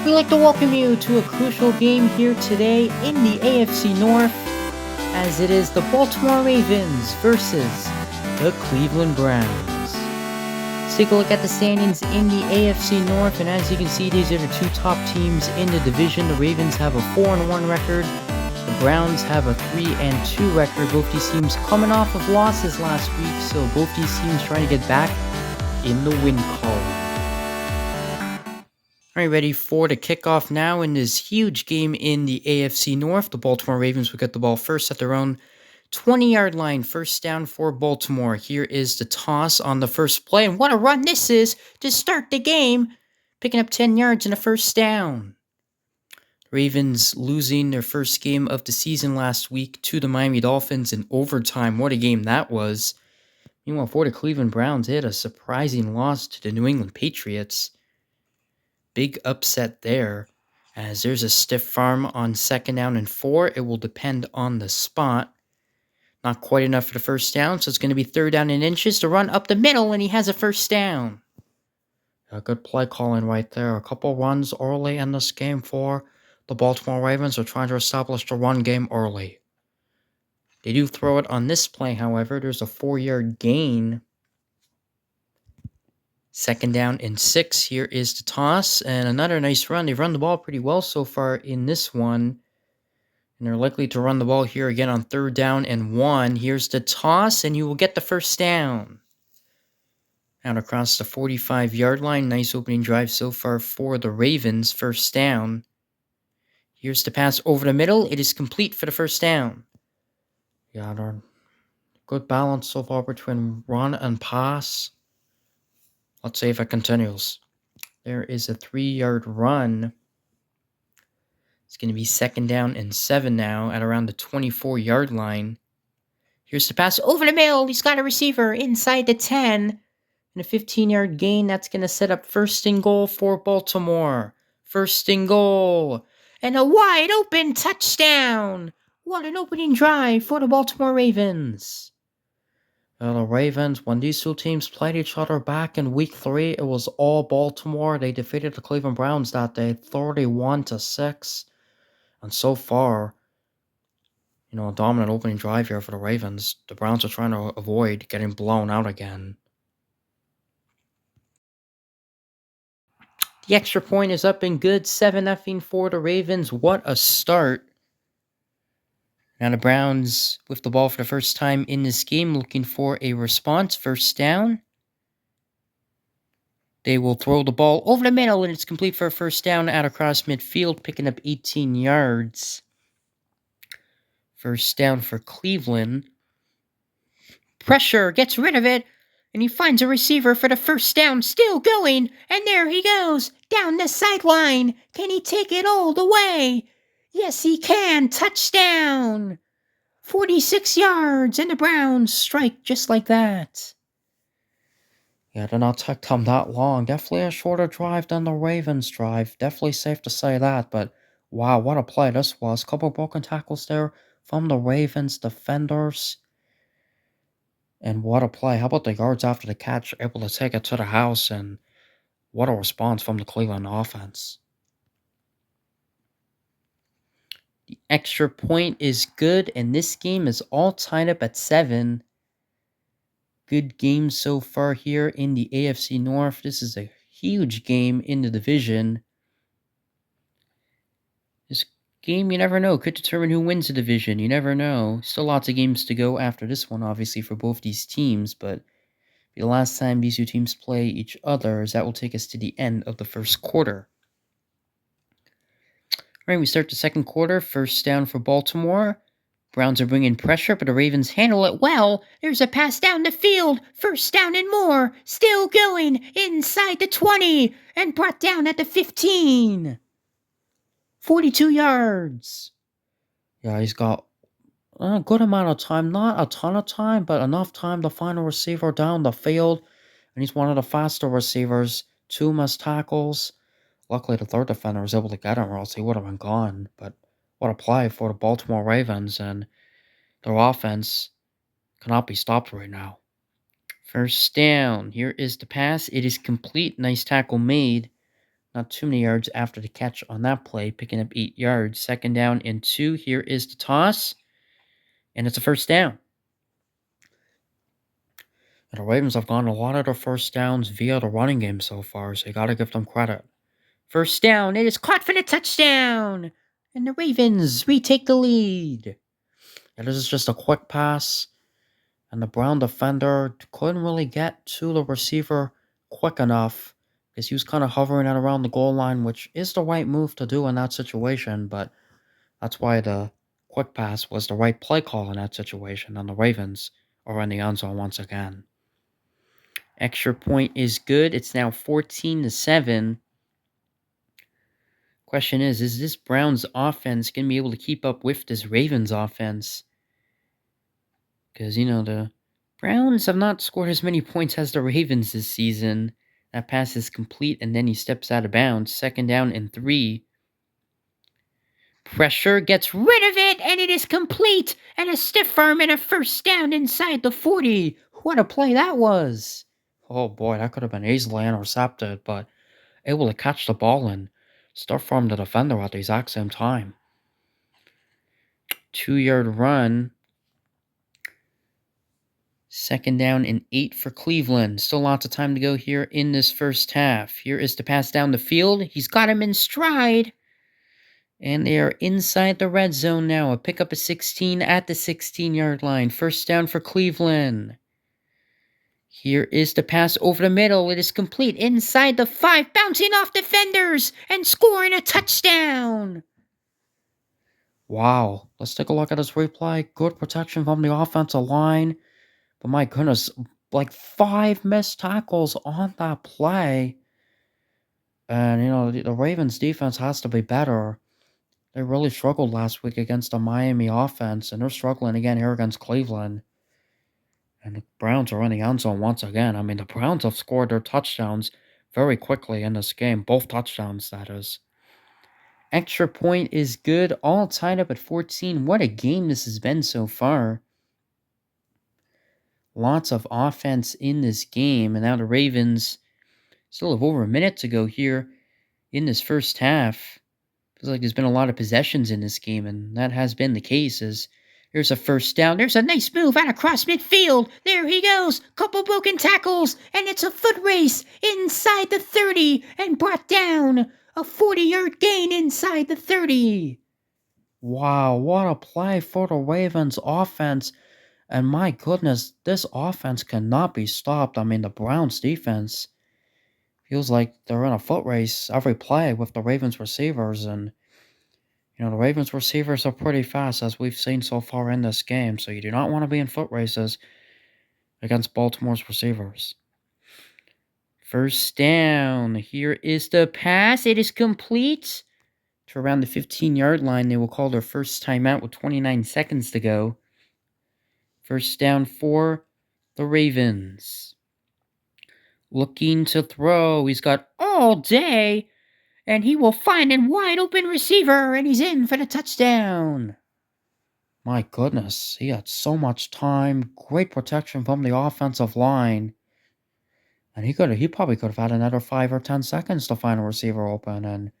We'd like to welcome you to a crucial game here today in the AFC North, as it is the Baltimore Ravens versus the Cleveland Browns. Let's take a look at the standings in the AFC North, and as you can see, these are the two top teams in the division. The Ravens have a 4-1 record. The Browns have a 3-2 record. Both these teams coming off of losses last week, so both these teams trying to get back in the win column. Alright, ready for the kickoff now in this huge game in the AFC North. The Baltimore Ravens will get the ball first at their own 20-yard line. First down for Baltimore. Here is the toss on the first play. And what a run this is to start the game. Picking up 10 yards in the first down. Ravens losing their first game of the season last week to the Miami Dolphins in overtime. What a game that was. Meanwhile, for the Cleveland Browns, they had a surprising loss to the New England Patriots. Big upset there, as there's a stiff arm on 2nd down and 4. It will depend on the spot. Not quite enough for the first down, so it's going to be 3rd down and inches to run up the middle, and he has a first down. A good play calling right there. A couple runs early in this game for the Baltimore Ravens. Are trying to establish the run game early. They do throw it on this play, however. There's a 4-yard gain. 2nd down and 6. Here is the toss, and another nice run. They've run the ball pretty well so far in this one, and they're likely to run the ball here again on 3rd down and 1. Here's the toss, and you will get the first down. Out across the 45-yard line. Nice opening drive so far for the Ravens. First down. Here's the pass over the middle. It is complete for the first down. Yeah, good balance so far between run and pass. Let's see if it continues. There is a 3-yard run. It's going to be 2nd down and 7 now at around the 24-yard line. Here's the pass over the middle. He's got a receiver inside the 10. And a 15-yard gain. That's going to set up 1st and goal for Baltimore. 1st and goal. And a wide open touchdown. What an opening drive for the Baltimore Ravens. The Ravens, when these two teams played each other back in week 3, it was all Baltimore. They defeated the Cleveland Browns that day, 31-6. And so far, a dominant opening drive here for the Ravens. The Browns are trying to avoid getting blown out again. The extra point is up and good, 7-0 for the Ravens. What a start. Now the Browns with the ball for the first time in this game, looking for a response. First down. They will throw the ball over the middle, and it's complete for a first down out across midfield, picking up 18 yards. First down for Cleveland. Pressure, gets rid of it, and he finds a receiver for the first down, still going, and there he goes, down the sideline. Can he take it all the way? Yes, he can. Touchdown. 46 yards, and the Browns strike just like that. Yeah, they're not took them that long. Definitely a shorter drive than the Ravens drive. Definitely safe to say that, but wow, what a play this was. Couple broken tackles there from the Ravens defenders. And what a play. How about the yards after the catch? Able to take it to the house, and what a response from the Cleveland offense. The extra point is good, and this game is all tied up at 7. Good game so far here in the AFC North. This is a huge game in the division. This game, you never know, could determine who wins the division. You never know. Still lots of games to go after this one, obviously, for both these teams, but the last time these two teams play each other, as that will take us to the end of the first quarter. All right, we start the second quarter. First down for Baltimore. Browns are bringing pressure, but the Ravens handle it well. There's a pass down the field. First down and more. Still going inside the 20 and brought down at the 15. 42 yards. Yeah, he's got a good amount of time. Not a ton of time, but enough time to find a receiver down the field. And he's one of the faster receivers. 2 missed tackles. Luckily, the third defender was able to get him, or else he would have been gone. But what a play for the Baltimore Ravens, and their offense cannot be stopped right now. First down. Here is the pass. It is complete. Nice tackle made. Not too many yards after the catch on that play, picking up 8 yards. 2nd down and 2. Here is the toss, and it's a first down. And the Ravens have gotten a lot of their first downs via the running game so far, so you got to give them credit. First down, it is caught for the touchdown, and the Ravens retake the lead. And this is just a quick pass, and the Brown defender couldn't really get to the receiver quick enough because he was kind of hovering at around the goal line, which is the right move to do in that situation, but that's why the quick pass was the right play call in that situation, and the Ravens are in the end zone once again. Extra point is good. It's now 14-7. Question is this Browns offense going to be able to keep up with this Ravens offense? Because, the Browns have not scored as many points as the Ravens this season. That pass is complete, and then he steps out of bounds. 2nd down and 3. Pressure gets rid of it, and it is complete. And a stiff arm and a first down inside the 40. What a play that was. Oh boy, that could have been easily intercepted, but able to catch the ball and stiff arm the defender at the exact same time. 2-yard run. 2nd down and 8 for Cleveland. Still lots of time to go here in this first half. Here is the pass down the field. He's got him in stride. And they are inside the red zone now. A pickup of 16 at the 16-yard line. First down for Cleveland. Here is the pass over the middle. It is complete inside the 5, bouncing off defenders and scoring a touchdown. Wow. Let's take a look at this replay. Good protection from the offensive line. But my goodness, like 5 missed tackles on that play. And, the Ravens defense has to be better. They really struggled last week against the Miami offense, and they're struggling again here against Cleveland. And the Browns are in the end zone once again. I mean, the Browns have scored their touchdowns very quickly in this game. Both touchdowns, that is. Extra point is good. All tied up at 14. What a game this has been so far. Lots of offense in this game. And now the Ravens still have over a minute to go here in this first half. Feels like there's been a lot of possessions in this game, and that has been the case. Here's a first down. There's a nice move out across midfield. There he goes. Couple broken tackles, and it's a foot race inside the 30 and brought down. A 40-yard gain inside the 30. Wow, what a play for the Ravens offense. And my goodness, this offense cannot be stopped. I mean, the Browns defense feels like they're in a foot race every play with the Ravens receivers. And, the Ravens receivers are pretty fast, as we've seen so far in this game. So you do not want to be in foot races against Baltimore's receivers. First down. Here is the pass. It is complete to around the 15-yard line. They will call their first timeout with 29 seconds to go. First down for the Ravens. Looking to throw. He's got all day. And he will find a wide open receiver. And he's in for the touchdown. My goodness. He had so much time. Great protection from the offensive line. And he probably could have had another 5 or 10 seconds to find a receiver open. And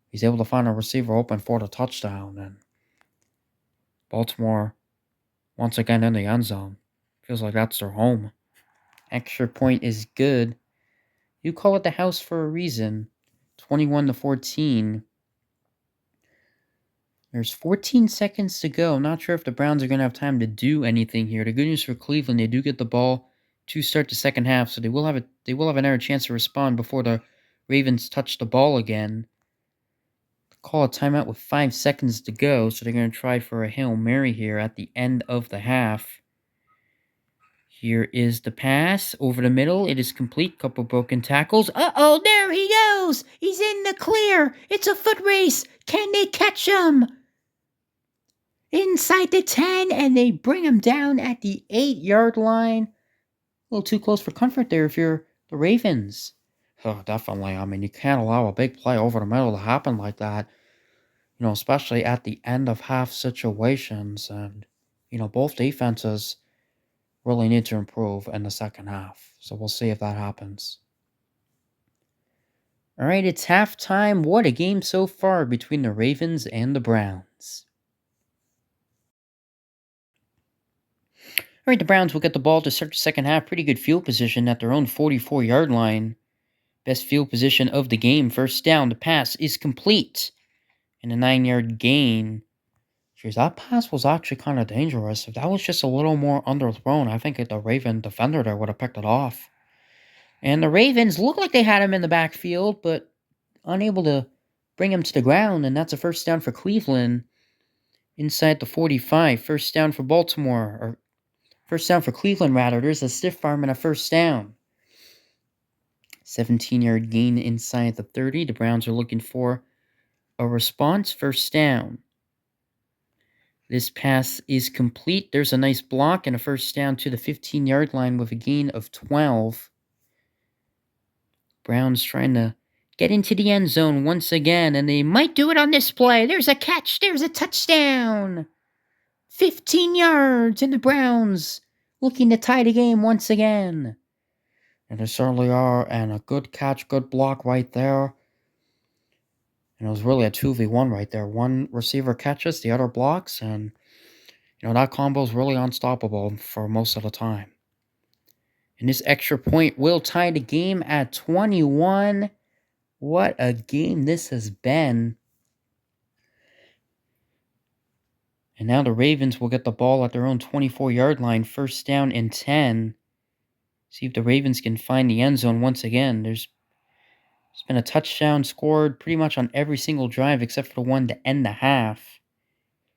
he's able to find a receiver open for the touchdown. And Baltimore, once again in the end zone. Feels like that's their home. Extra point is good. You call it the house for a reason. 21-14. There's 14 seconds to go. I'm not sure if the Browns are going to have time to do anything here. The good news for Cleveland, they do get the ball to start the second half, so they will have another chance to respond before the Ravens touch the ball again. Call a timeout with 5 seconds to go, so they're going to try for a Hail Mary here at the end of the half. Here is the pass over the middle. It is complete. Couple broken tackles. Uh-oh, there he goes. He's in the clear. It's a foot race. Can they catch him? Inside the 10, and they bring him down at the 8-yard line. A little too close for comfort there if you're the Ravens. Oh, definitely. I mean, you can't allow a big play over the middle to happen like that. Especially at the end of half situations. And, both defenses really need to improve in the second half. So we'll see if that happens. All right, it's halftime. What a game so far between the Ravens and the Browns. All right, the Browns will get the ball to start the second half. Pretty good field position at their own 44-yard line. Best field position of the game. First down. The pass is complete. And a 9-yard gain. Jeez, that pass was actually kind of dangerous. If that was just a little more underthrown, I think the Raven defender there would have picked it off. And the Ravens looked like they had him in the backfield, but unable to bring him to the ground. And that's a first down for Cleveland inside the 45. First down for Baltimore. Or first down for Cleveland, rather. There's a stiff arm and a first down. 17-yard gain inside the 30. The Browns are looking for a response. First down. This pass is complete. There's a nice block and a first down to the 15-yard line with a gain of 12. Browns trying to get into the end zone once again, and they might do it on this play. There's a catch. There's a touchdown. 15 yards, and the Browns looking to tie the game once again. And they certainly are, and a good catch, good block right there. And it was really a 2v1 right there. One receiver catches, the other blocks, and that combo is really unstoppable for most of the time. And this extra point will tie the game at 21. What a game this has been. And now the Ravens will get the ball at their own 24-yard line. First down and 10. See if the Ravens can find the end zone once again. There's been a touchdown scored pretty much on every single drive except for the one to end the half.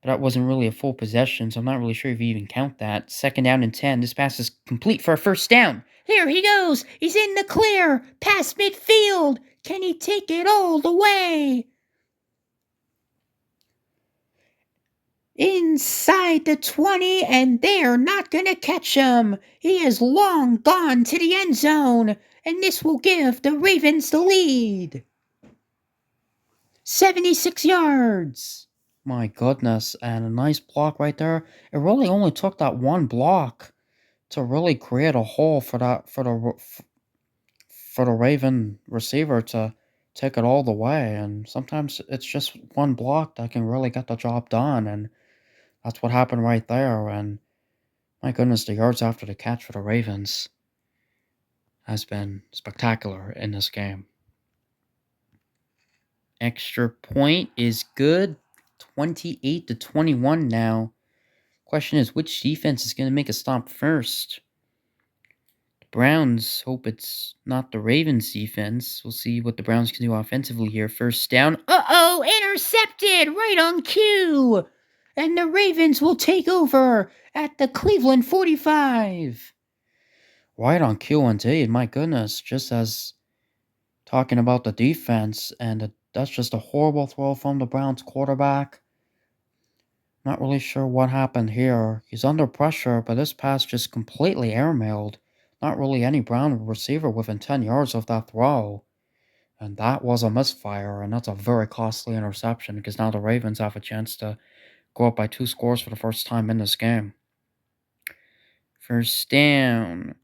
But that wasn't really a full possession, so I'm not really sure if you even count that. Second down and 10. This pass is complete for a first down. There he goes. He's in the clear. Past midfield. Can he take it all the way? Inside the 20, and they're not going to catch him. He is long gone to the end zone, and this will give the Ravens the lead. 76 yards. My goodness, and a nice block right there. It really only took that one block to really create a hole for the Raven receiver to take it all the way. And sometimes it's just one block that can really get the job done, and that's what happened right there. And my goodness, the yards after the catch for the Ravens has been spectacular in this game. Extra point is good. 28-21 now. Question is, which defense is going to make a stop first? The Browns hope it's not the Ravens defense. We'll see what the Browns can do offensively here. First down. Uh-oh, intercepted right on cue. And the Ravens will take over at the Cleveland 45. Right on cue indeed. My goodness, just as talking about the defense, and that's just a horrible throw from the Browns quarterback. Not really sure what happened here. He's under pressure, but this pass just completely airmailed. Not really any Brown receiver within 10 yards of that throw. And that was a misfire, and that's a very costly interception because now the Ravens have a chance to go up by 2 scores for the first time in this game. First down.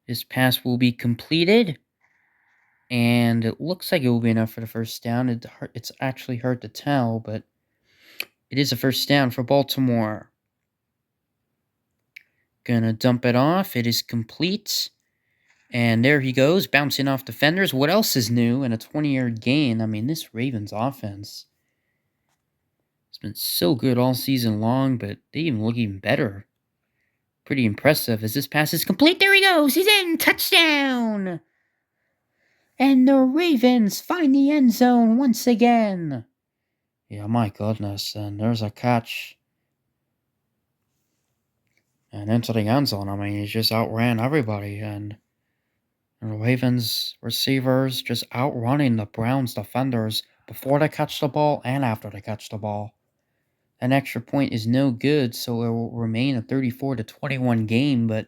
This pass will be completed. And it looks like it will be enough for the first down. It's actually hard to tell, but it is a first down for Baltimore. Gonna dump it off. It is complete. And there he goes, bouncing off defenders. What else is new in a 20-yard gain? I mean, this Ravens offense has been so good all season long, but they even look even better. Pretty impressive as this pass is complete. There he goes. He's in. Touchdown. And the Ravens find the end zone once again. Yeah, my goodness. And there's a catch. And into the end zone. I mean, he just outran everybody. And the Ravens receivers just outrunning the Browns defenders before they catch the ball and after they catch the ball. An extra point is no good, so it will remain a 34-21 game, but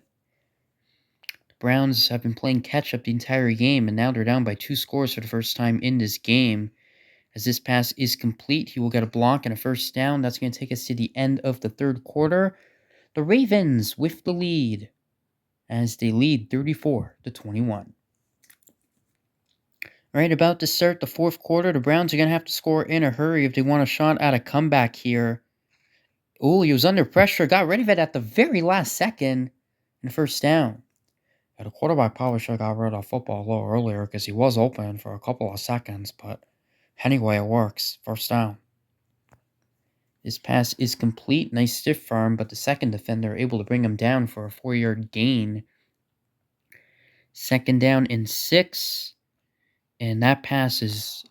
the Browns have been playing catch-up the entire game, and now they're down by 2 scores for the first time in this game. As this pass is complete, he will get a block and a first down. That's going to take us to the end of the third quarter. The Ravens with the lead as they lead 34-21. Right about to start the fourth quarter, the Browns are going to have to score in a hurry if they want a shot at a comeback here. Ooh, he was under pressure, got rid of it at the very last second, and first down. Yeah, the quarterback probably should have got rid of football a little earlier because he was open for a couple of seconds, but anyway, it works. First down. His pass is complete, nice stiff arm, but the second defender able to bring him down for a 4-yard gain. Second down and 6, and that pass is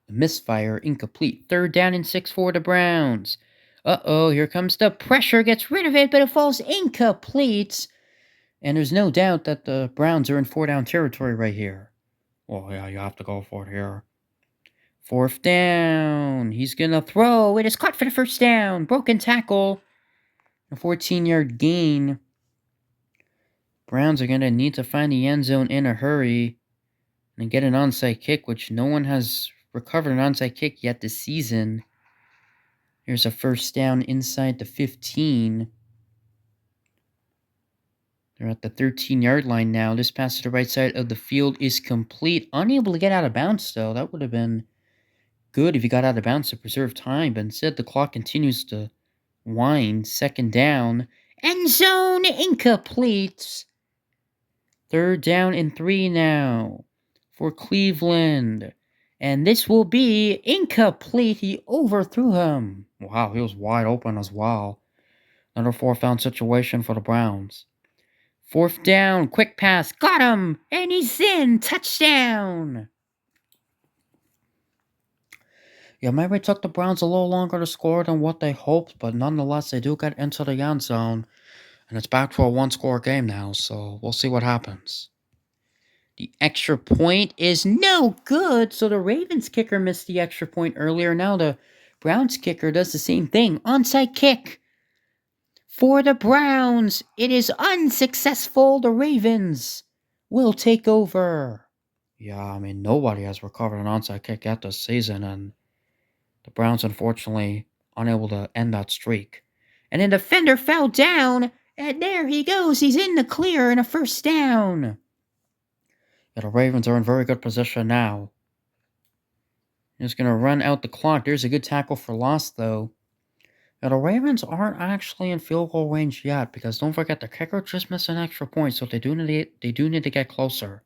a misfire, incomplete. Third down and 6 for the Browns. Uh-oh, here comes the pressure, gets rid of it, but it falls incomplete. And there's no doubt that the Browns are in 4-down territory right here. Well, yeah, you have to go for it here. Fourth down. He's going to throw. It is caught for the first down. Broken tackle. A 14-yard gain. Browns are going to need to find the end zone in a hurry and get an onside kick, which no one has recovered an onside kick yet this season. Here's a first down inside the 15. They're at the 13-yard line now. This pass to the right side of the field is complete. Unable to get out of bounds, though. That would have been good if he got out of bounds to preserve time, but instead the clock continues to wind. Second down. End zone incomplete. Third down and 3 now for Cleveland. And this will be incomplete. He overthrew him. Wow, he was wide open as well. Another fourth down situation for the Browns. Fourth down, quick pass, got him, and he's in, touchdown. Yeah, maybe it took the Browns a little longer to score than what they hoped, but nonetheless, they do get into the end zone, and it's back to a one-score game now, so we'll see what happens. The extra point is no good, so the Ravens kicker missed the extra point earlier. Now the Browns kicker does the same thing. Onside kick for the Browns. It is unsuccessful. The Ravens will take over. Yeah, I mean, nobody has recovered an onside kick yet this season, and the Browns, unfortunately, unable to end that streak. And the defender fell down, and there he goes. He's in the clear and a first down. Yeah, the Ravens are in very good position now. He's going to run out the clock. There's a good tackle for loss, though. Now, the Ravens aren't actually in field goal range yet, because don't forget, the kicker just missed an extra point, so they do need to get closer.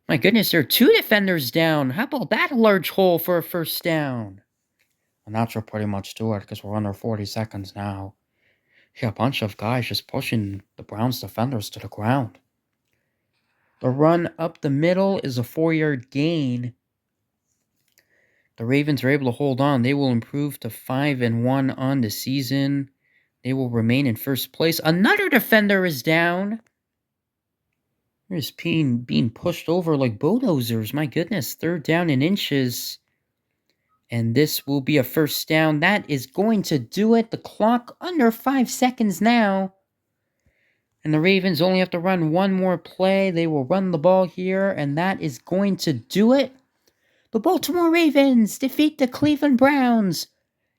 My goodness, there are 2 defenders down. How about that large hole for a first down? And that should pretty much do it, because we're under 40 seconds now. Yeah, a bunch of guys just pushing the Browns defenders to the ground. The run up the middle is a 4-yard gain. The Ravens are able to hold on. They will improve to 5-1 on the season. They will remain in first place. Another defender is down. They're just being pushed over like bulldozers. My goodness, third down and inches. And this will be a first down. That is going to do it. The clock under 5 seconds now. And the Ravens only have to run one more play. They will run the ball here, and that is going to do it. The Baltimore Ravens defeat the Cleveland Browns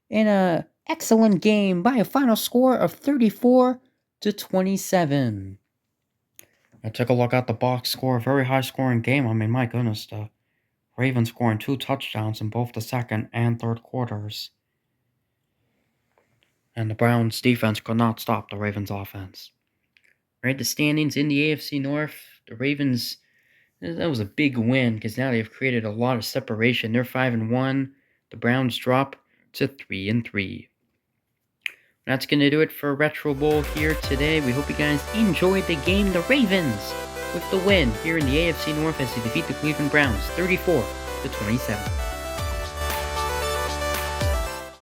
in an excellent game by a final score of 34-27. Now take a look at the box score. A very high-scoring game. I mean, my goodness, the Ravens scoring 2 touchdowns in both the second and third quarters. And the Browns defense could not stop the Ravens offense. Right, the standings in the AFC North, the Ravens, that was a big win because now they've created a lot of separation. They're 5-1. The Browns drop to 3-3. That's going to do it for Retro Bowl here today. We hope you guys enjoyed the game. The Ravens with the win here in the AFC North as they defeat the Cleveland Browns 34-27.